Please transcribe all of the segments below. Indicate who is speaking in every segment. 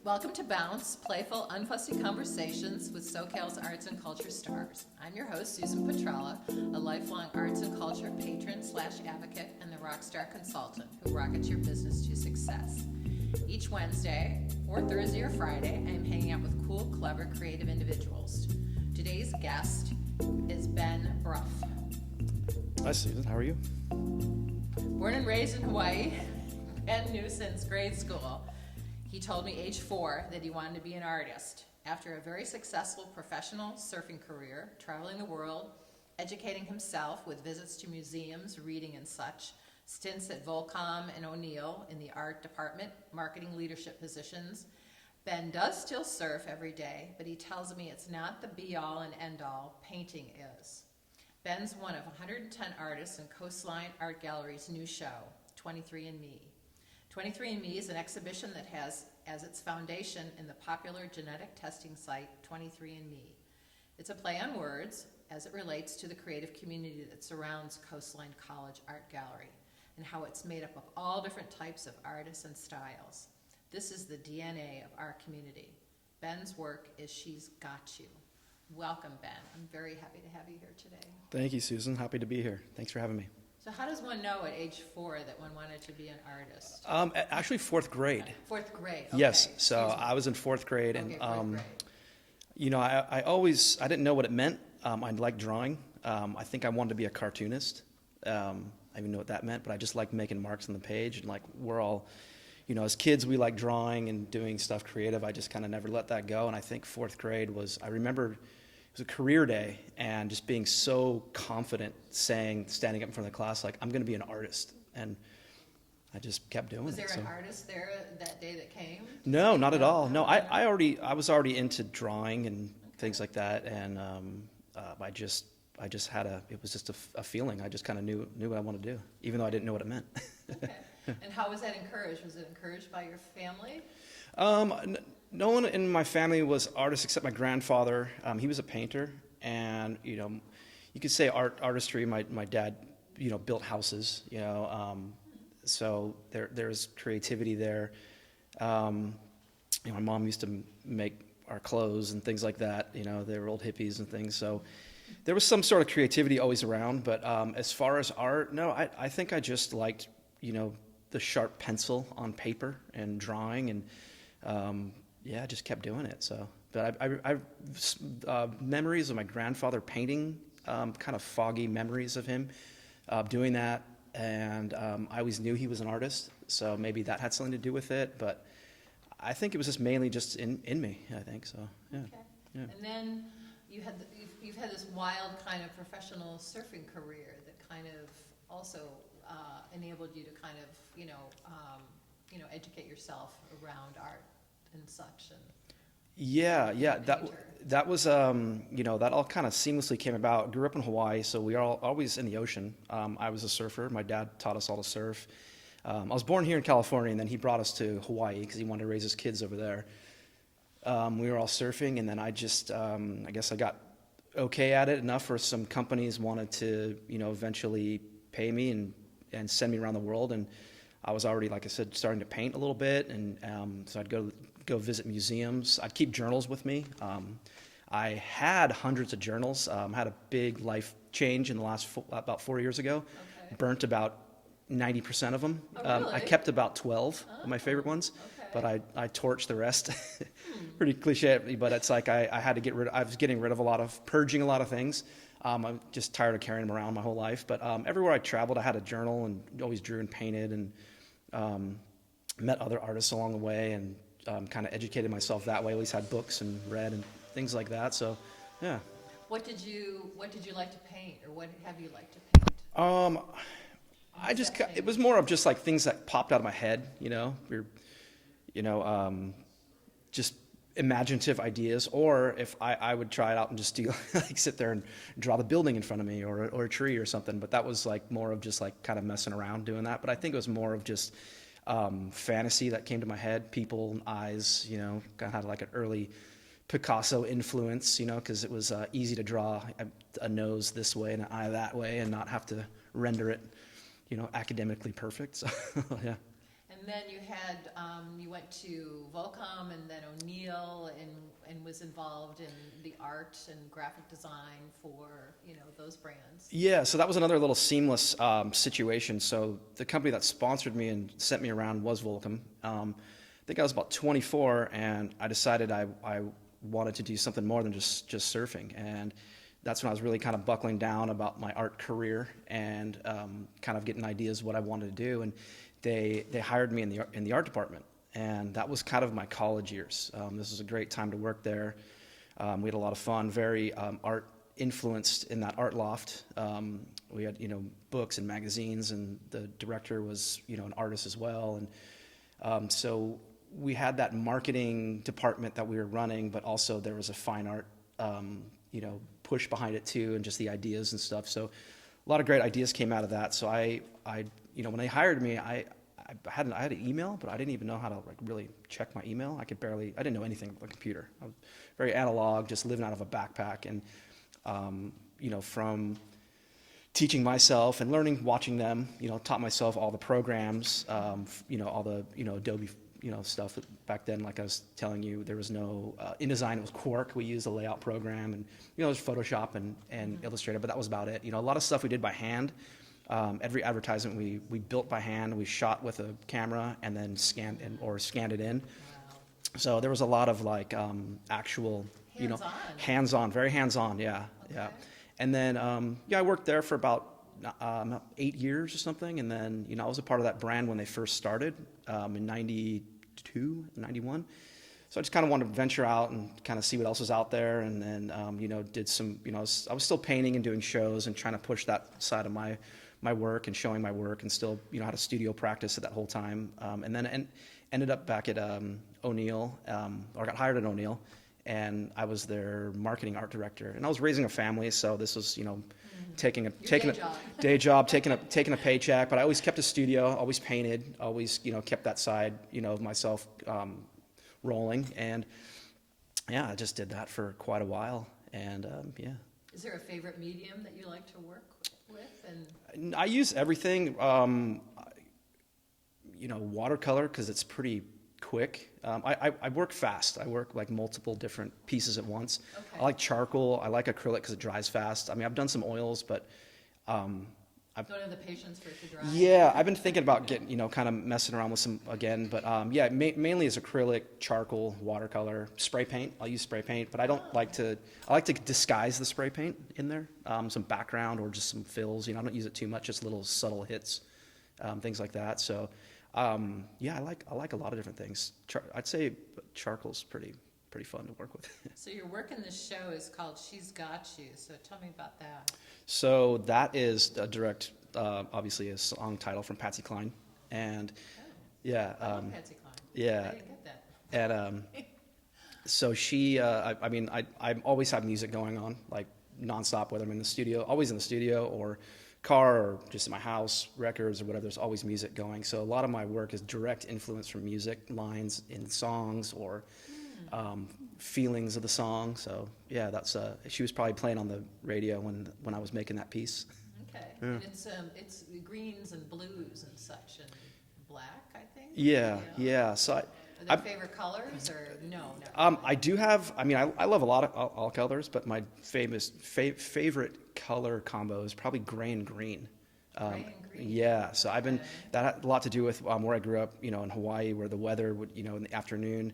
Speaker 1: Welcome to Bounce, playful, unfussy conversations with SoCal's arts and culture stars. I'm your host, Susan Petrella, a lifelong arts and culture patron/advocate and the rockstar consultant who rockets your business to success. Each Wednesday, or Thursday or Friday, I am hanging out with cool, clever, creative individuals. Today's guest is Ben Brough.
Speaker 2: Hi, Susan. How are you?
Speaker 1: Born and raised in Hawaii, Ben knew since grade school. He told me age 4 that he wanted to be an artist. After a very successful professional surfing career, traveling the world, educating himself with visits to museums, reading and such, stints at Volcom and O'Neill in the art department, marketing leadership positions, Ben does still surf every day, but he tells me it's not the be-all and end-all, painting is. Ben's one of 110 artists in Coastline Art Gallery's new show, 23andMe. 23andMe is an exhibition that has as its foundation in the popular genetic testing site 23andMe. It's a play on words as it relates to the creative community that surrounds Coastline College Art Gallery and how it's made up of all different types of artists and styles. This is the DNA of our community. Ben's work is She's Got You. Welcome, Ben. I'm very happy to have you here today.
Speaker 2: Thank you, Susan. Happy to be here. Thanks for having me.
Speaker 1: So how does one know at age 4 that one wanted to be an artist?
Speaker 2: Actually, fourth grade.
Speaker 1: Fourth grade. Okay.
Speaker 2: Yes. So I was in fourth grade, and
Speaker 1: Okay, fourth grade.
Speaker 2: you know, I didn't know what it meant. I liked drawing. I think I wanted to be a cartoonist. I didn't know what that meant, but I just liked making marks on the page, and like we're all, you know, as kids we like drawing and doing stuff creative. I just kind of never let that go, and I think fourth grade was. I remember. It was a career day, and just being so confident, standing up in front of the class, like, I'm going to be an artist. And I just kept doing it.
Speaker 1: Was there an artist there that day that came?
Speaker 2: No, not at all. No, I was already into drawing and things like that, and I just had it was just a feeling. I just kind of knew what I wanted to do, even though I didn't know what it meant.
Speaker 1: Okay. And how was that encouraged? Was it encouraged by your family?
Speaker 2: No one in my family was artists except my grandfather. He was a painter, and you know, you could say artistry. My dad, you know, built houses. You know, so there's creativity there. You know, my mom used to make our clothes and things like that. You know, they were old hippies and things. So there was some sort of creativity always around. But as far as art, no, I think I just liked, you know, the sharp pencil on paper and drawing and. Yeah, I just kept doing it. So, but I memories of my grandfather painting, kind of foggy memories of him doing that, and I always knew he was an artist, so maybe that had something to do with it. But I think it was just mainly just in me. I think so. Yeah.
Speaker 1: Okay.
Speaker 2: Yeah.
Speaker 1: And then you've had this wild kind of professional surfing career that kind of also enabled you to kind of you know educate yourself around art and such. And
Speaker 2: Yeah, that was you know, that all kind of seamlessly came about. Grew up in Hawaii, so we are always in the ocean. I was a surfer. My dad taught us all to surf. I was born here in California, and then he brought us to Hawaii because he wanted to raise his kids over there. We were all surfing, and then I just I guess I got okay at it enough where some companies wanted to, you know, eventually pay me and send me around the world. And I was already, like I said, starting to paint a little bit, and so I'd go visit museums. I'd keep journals with me. I had hundreds of journals. Had a big life change in the last about 4 years ago.
Speaker 1: Okay.
Speaker 2: Burnt about 90% of them.
Speaker 1: Oh, really?
Speaker 2: I kept about 12 of my favorite ones,
Speaker 1: Okay.
Speaker 2: but I torched the rest. Pretty cliche, but it's like I had to get rid. I was getting rid of purging a lot of things. I'm just tired of carrying them around my whole life. But everywhere I traveled, I had a journal and always drew and painted, and met other artists along the way, and kind of educated myself that way. At least had books and read and things like that. So, yeah.
Speaker 1: What did you like to paint, or what have you liked to paint?
Speaker 2: It was more of just like things that popped out of my head. You know, just imaginative ideas, or if I would try it out and just do like sit there and draw the building in front of me or a tree or something. But that was like more of just like kind of messing around doing that. But I think it was more of just fantasy that came to my head, people and eyes, you know, kind of had like an early Picasso influence, you know, because it was easy to draw a nose this way and an eye that way and not have to render it, you know, academically perfect. So, yeah.
Speaker 1: And And then you had, you went to Volcom and then O'Neill and was involved in the art and graphic design for, those brands.
Speaker 2: Yeah, so that was another little seamless situation. So the company that sponsored me and sent me around was Volcom. I think I was about 24, and I decided I wanted to do something more than just surfing. And that's when I was really kind of buckling down about my art career and kind of getting ideas of what I wanted to do. And they hired me in the art department, and that was kind of my college years. This was a great time to work there. We had a lot of fun, very art influenced in that art loft. We had books and magazines, and the director was an artist as well, and so we had that marketing department that we were running, but also there was a fine art push behind it too, and just the ideas and stuff. So a lot of great ideas came out of that. So I when they hired me, I had an email, but I didn't even know how to really check my email. I didn't know anything about a computer. I was very analog, just living out of a backpack, and from teaching myself and learning, watching them, taught myself all the programs, all the Adobe stuff. Back then, like I was telling you, there was no InDesign. It was Quark. We used a layout program, and there's Photoshop and Illustrator, but that was about it. A lot of stuff we did by hand. Every advertisement we built by hand. We shot with a camera and then scanned it in.
Speaker 1: Wow.
Speaker 2: So there was a lot of actual, hands-on, very hands-on. Yeah,
Speaker 1: Okay.
Speaker 2: yeah. And then I worked there for about 8 years or something, and then I was a part of that brand when they first started in 92, 91. So I just kind of wanted to venture out and kind of see what else was out there, and then did some I was still painting and doing shows and trying to push that side of my work and showing my work, and still had a studio practice at that whole time, and then ended up back at O'Neill, or got hired at O'Neill, and I was their marketing art director, and I was raising a family, so this was taking a day job, taking a paycheck, but I always kept a studio, always painted, always kept that side of myself rolling, and I just did that for quite a while, and
Speaker 1: Is there a favorite medium that you like to work with? And
Speaker 2: I use everything. Watercolor, because it's pretty quick. I work fast. I work multiple different pieces at once.
Speaker 1: Okay.
Speaker 2: I like charcoal. I like acrylic because it dries fast. I mean, I've done some oils, but
Speaker 1: don't have the patience for it to dry.
Speaker 2: yeah, I've been thinking about getting, kind of messing around with some again, but mainly is acrylic, charcoal, watercolor, spray paint. I'll use spray paint, but I like to disguise the spray paint in there, some background or just some fills. I don't use it too much, just little subtle hits, things like that. So, I like a lot of different things. I'd say charcoal's pretty fun to work with.
Speaker 1: So your work in this show is called She's Got You. So tell me about that.
Speaker 2: So that is a direct, obviously a song title from Patsy Cline, and
Speaker 1: I love Patsy Cline.
Speaker 2: yeah,
Speaker 1: I didn't get that.
Speaker 2: and so she, I always have music going on nonstop, whether I'm in the studio, always in the studio, or car, or just in my house, records or whatever. There's always music going. So a lot of my work is direct influence from music, lines in songs, or feelings of the song. So that's she was probably playing on the radio when I was making that piece.
Speaker 1: Okay.
Speaker 2: Yeah.
Speaker 1: And it's greens and blues and such, and black, I think.
Speaker 2: Yeah. So
Speaker 1: Are there favorite colors, or no?
Speaker 2: I do have. I love a lot of all colors, but my favorite color combo is probably gray and green.
Speaker 1: Gray and green.
Speaker 2: Yeah, so that had a lot to do with where I grew up, in Hawaii, where the weather would, in the afternoon.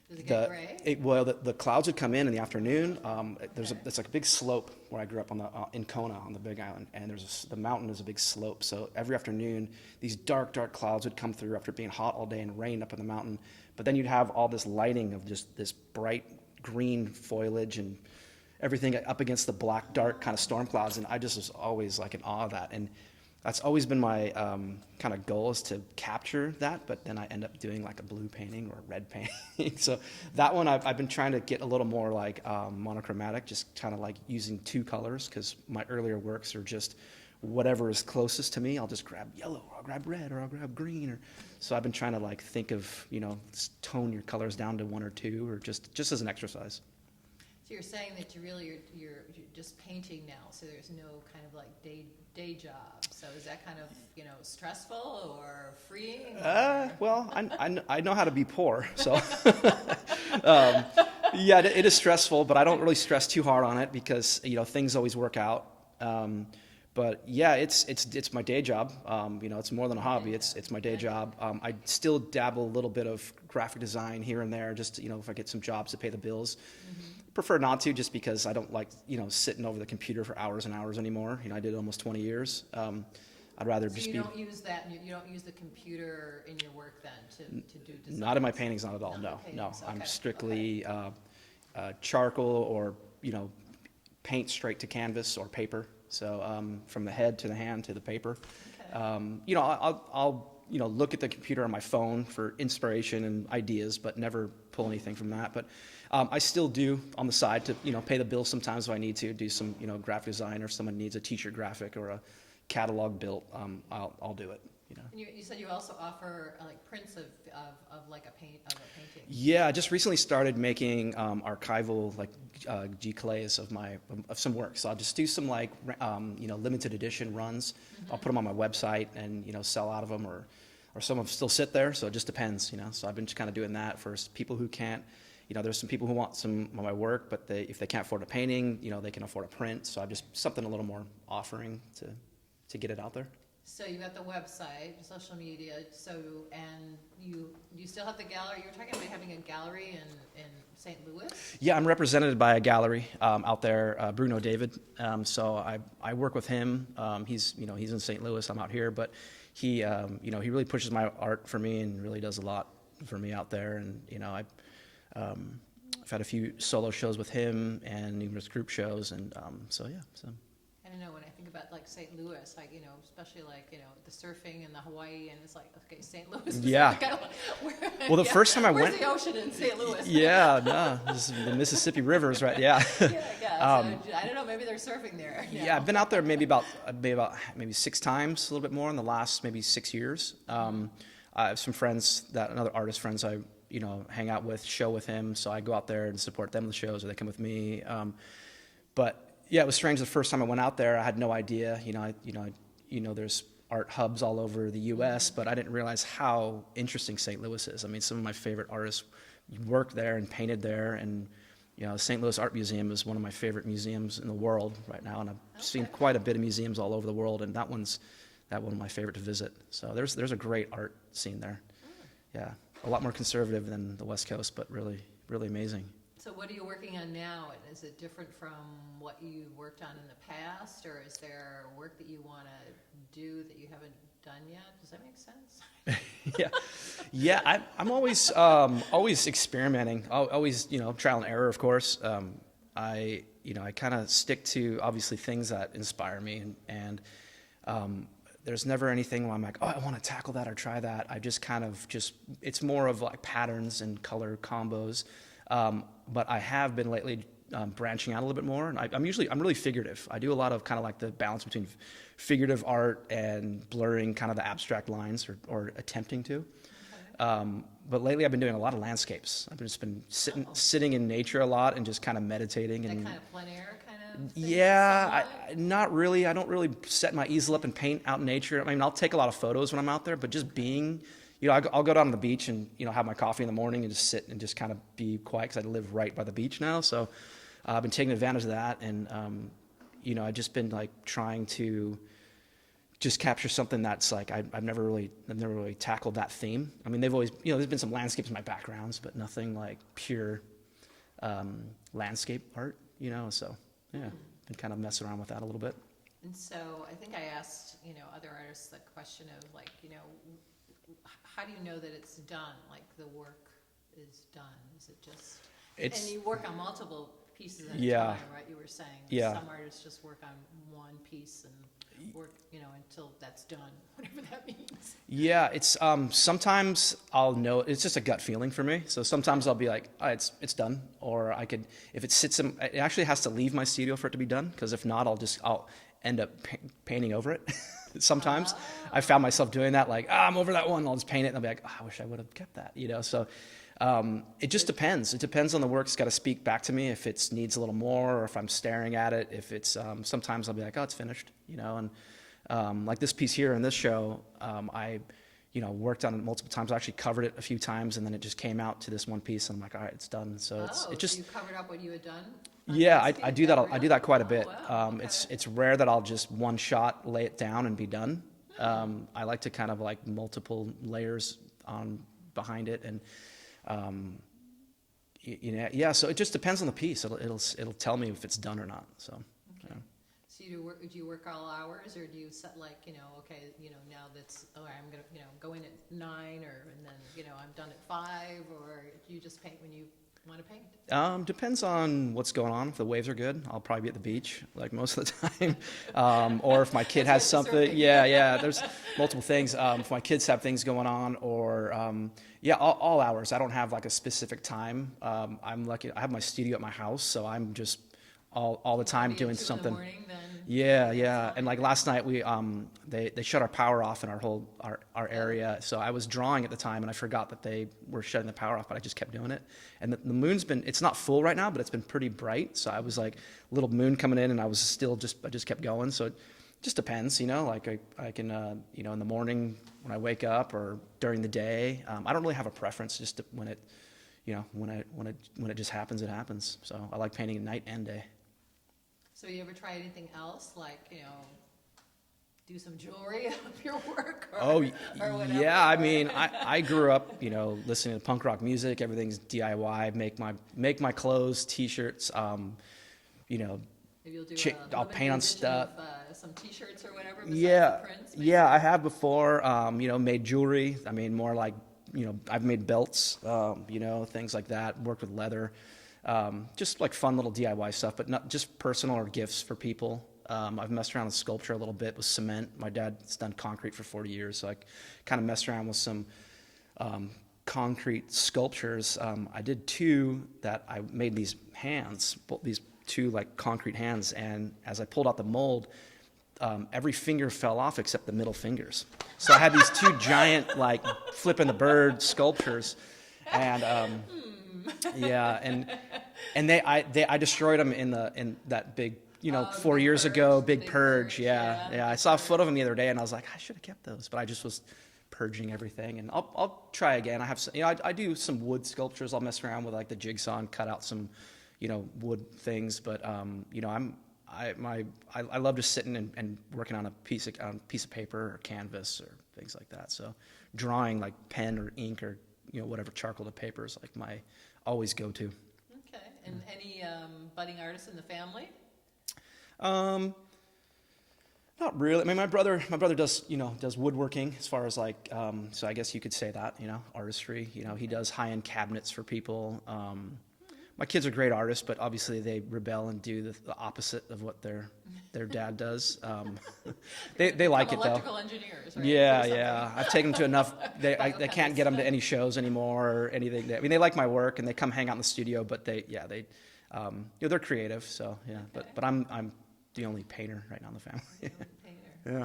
Speaker 1: Does it get gray?
Speaker 2: The clouds would come in the afternoon. It's like a big slope where I grew up in Kona on the Big Island, and the mountain is a big slope. So every afternoon, these dark clouds would come through after being hot all day and rain up in the mountain. But then you'd have all this lighting of just this bright green foliage and everything up against the black, dark kind of storm clouds, and I just was always in awe of that. And that's always been my kind of goal, is to capture that, but then I end up doing a blue painting or a red painting. So that one I've been trying to get a little more monochromatic, just kind of using two colors, because my earlier works are just whatever is closest to me. I'll just grab yellow, or I'll grab red, or I'll grab green. So I've been trying to thinking of, tone your colors down to one or two, or just as an exercise.
Speaker 1: Do So you're saying that you're just painting now, so there's no kind of like day job. So is that kind of, stressful or freeing?
Speaker 2: Well, I know how to be poor, so yeah, it is stressful, but I don't really stress too hard on it because things always work out. But yeah, it's my day job. It's more than a hobby. It's my day job. I still dabble a little bit of graphic design here and there, just if I get some jobs to pay the bills. Prefer not to, just because I don't like sitting over the computer for hours and hours anymore. I did almost 20 years. I'd rather
Speaker 1: So
Speaker 2: just
Speaker 1: you
Speaker 2: be.
Speaker 1: don't use that. You don't use the computer in your work then to do design.
Speaker 2: Not in my paintings, not at all.
Speaker 1: Not in
Speaker 2: No.
Speaker 1: paintings,
Speaker 2: I'm
Speaker 1: okay,
Speaker 2: strictly charcoal or paint straight to canvas or paper. So from the head to the hand to the paper.
Speaker 1: Okay.
Speaker 2: I'll look at the computer on my phone for inspiration and ideas, but never pull anything from that. But I still do on the side to pay the bills sometimes if I need to do some graphic design, or if someone needs a t-shirt graphic or a catalog built. I'll do it.
Speaker 1: And you said you also offer like prints of like a painting.
Speaker 2: Yeah, I just recently started making archival G-clays of some work. So I'll just do some limited edition runs. I'll put them on my website and sell out of them, or some of them still sit there. So it just depends. So I've been just kind of doing that for people who can't. There's some people who want some of my work, but if they can't afford a painting, they can afford a print. So I've just something a little more offering to get it out there.
Speaker 1: So you got the website, social media. And you still have the gallery. You were talking about having a gallery in St. Louis.
Speaker 2: Yeah, I'm represented by a gallery out there, Bruno David. So I work with him. He's in St. Louis. I'm out here, but he really pushes my art for me and really does a lot for me out there. And I've had a few solo shows with him and numerous group shows, and so yeah. So.
Speaker 1: I don't know, when I think about like St. Louis, especially the surfing and the Hawaii, and it's like, okay, St. Louis.
Speaker 2: Yeah. Well, the first time I went.
Speaker 1: Where's the ocean in St. Louis?
Speaker 2: Yeah, no, this is the Mississippi River's right. Yeah.
Speaker 1: Yeah. So, I don't know. Maybe they're surfing there.
Speaker 2: Yeah, I've been out there maybe 6 times, a little bit more in the last maybe 6 years. I have some friends, another artist friends I hang out with, show with him, so I go out there and support them in the shows, or they come with me. But yeah, it was strange the first time I went out there. I had no idea. There's art hubs all over the U.S., but I didn't realize how interesting St. Louis is. I mean, some of my favorite artists worked there and painted there, and St. Louis Art Museum is one of my favorite museums in the world right now, and I've seen quite a bit of museums all over the world, and that one's one of my favorite to visit. So there's a great art scene there. Yeah, a lot more conservative than the West Coast, but really, really amazing.
Speaker 1: So what are you working on now? And is it different from what you worked on in the past, or is there work that you want to do that you haven't done yet? Does that make sense?
Speaker 2: Yeah. I'm always experimenting. Always, trial and error, of course. I kind of stick to obviously things that inspire me, and there's never anything where I'm like, oh, I want to tackle that or try that. I just it's more of like patterns and color combos. But I have been lately branching out a little bit more, and I'm really figurative. I do a lot of kind of like the balance between figurative art and blurring kind of the abstract lines, or attempting to. Okay. But lately I've been doing a lot of landscapes. I've just been sitting in nature a lot and just kind of meditating.
Speaker 1: That
Speaker 2: and
Speaker 1: kind of plein air kind of thing?
Speaker 2: Yeah, not really. I don't really set my easel up and paint out in nature. I mean, I'll take a lot of photos when I'm out there, but just being... I'll go down to the beach and, have my coffee in the morning and just sit and just kind of be quiet, because I live right by the beach now. So I've been taking advantage of that. And, I've just been like trying to just capture something that's like, I've never really tackled that theme. I mean, they've always, there's been some landscapes in my backgrounds, but nothing like pure landscape art, so yeah, been kind of messing around with that a little bit.
Speaker 1: And so I think I asked, other artists the question of like, how do you know that it's done? Like the work is done? Is it just... And you work on multiple pieces at a time, right? You were saying some artists just work on one piece and work, until that's done, whatever that means.
Speaker 2: Yeah, it's sometimes I'll know, it's just a gut feeling for me. So sometimes I'll be like, oh, it's done, or I could, if it actually has to leave my studio for it to be done, because if not, I'll end up painting over it. Sometimes I found myself doing that, like, I'm over that one, I'll just paint it, and I'll be like, I wish I would have kept that, So It just depends. It depends on the work. It's got to speak back to me if it needs a little more, or if I'm staring at it. If it's sometimes I'll be like, oh, it's finished, and like this piece here in this show, I worked on it multiple times. I actually covered it a few times, and then it just came out to this one piece, and I'm like, all right, it's done. So it just
Speaker 1: so you covered up what you had done?
Speaker 2: Yeah, I do that. I do that quite a bit.
Speaker 1: Wow, okay.
Speaker 2: It's rare that I'll just one shot lay it down and be done. I like to kind of like multiple layers on behind it, and so it just depends on the piece. It'll tell me if it's done or not. So.
Speaker 1: Okay. So do you work all hours, or do you set like, okay, now that's, I'm gonna, go in at 9, and then, I'm done at 5, or do you just paint when you want to paint?
Speaker 2: Depends on what's going on. If the waves are good, I'll probably be at the beach like most of the time. Or if my kid has something, there's multiple things. If my kids have things going on, or all hours. I don't have like a specific time. I'm lucky. I have my studio at my house, so I'm just all the time doing something.
Speaker 1: In the morning, then
Speaker 2: Yeah. And like last night, we they shut our power off in our area. So I was drawing at the time, and I forgot that they were shutting the power off, but I just kept doing it. And the moon's it's not full right now, but it's been pretty bright. So I was like, little moon coming in, and I just kept going. So it just depends, like I can, in the morning when I wake up, or during the day. I don't really have a preference. Just when it, when it just happens, it happens. So I like painting night and day.
Speaker 1: So you ever try anything else, like, do some jewelry of your work? Or whatever?
Speaker 2: Yeah. I mean, I grew up, listening to punk rock music. Everything's DIY. Make my clothes, T-shirts.
Speaker 1: Maybe you'll do
Speaker 2: I'll paint on stuff.
Speaker 1: Some T-shirts or whatever.
Speaker 2: Yeah.
Speaker 1: The prints, maybe?
Speaker 2: Yeah. I have before. Made jewelry. I mean, more like, I've made belts. Things like that. Worked with leather. Just like fun little DIY stuff, but not just personal or gifts for people. I've messed around with sculpture a little bit with cement. My dad's done concrete for 40 years, so I kind of messed around with some concrete sculptures. I did 2 that I made these hands, these 2 like concrete hands, and as I pulled out the mold, every finger fell off except the middle fingers. So I had these 2 giant like flipping the bird sculptures, and I destroyed them in that big, 4 years ago, big purge. Yeah. I saw a photo of them the other day, and I was like, I should have kept those, but I just was purging everything. And I'll try again. I have some, I do some wood sculptures. I'll mess around with like the jigsaw and cut out some, wood things. But I love just sitting and working on a piece of paper or canvas or things like that. So drawing like pen or ink or whatever charcoal to paper is like my always go to.
Speaker 1: Okay. And any budding artists in the family?
Speaker 2: Not really. I mean, my brother does woodworking as far as like, so I guess you could say that, artistry. He does high-end cabinets for people. My kids are great artists, but obviously they rebel and do the opposite of what their dad does. They like it though.
Speaker 1: Electrical engineers, right?
Speaker 2: Yeah. I've taken them to enough. They can't get them to any shows anymore or anything. I mean, they like my work and they come hang out in the studio, but they're creative. So yeah, but I'm the only painter right now in the family.
Speaker 1: The only painter.
Speaker 2: Yeah.
Speaker 1: Oh,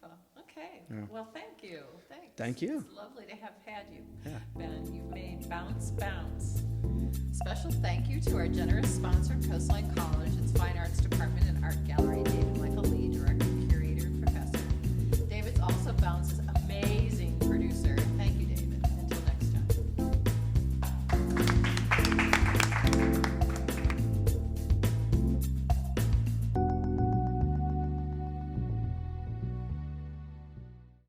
Speaker 1: how wonderful. Okay.
Speaker 2: Yeah.
Speaker 1: Well, thank you. Thanks.
Speaker 2: Thank you.
Speaker 1: It's lovely to have had you.
Speaker 2: Yeah.
Speaker 1: Ben, you've made Bounce Bounce. Special thank you to our generous sponsor, Coastline College, its Fine Arts Department and Art Gallery, David Michael Lee.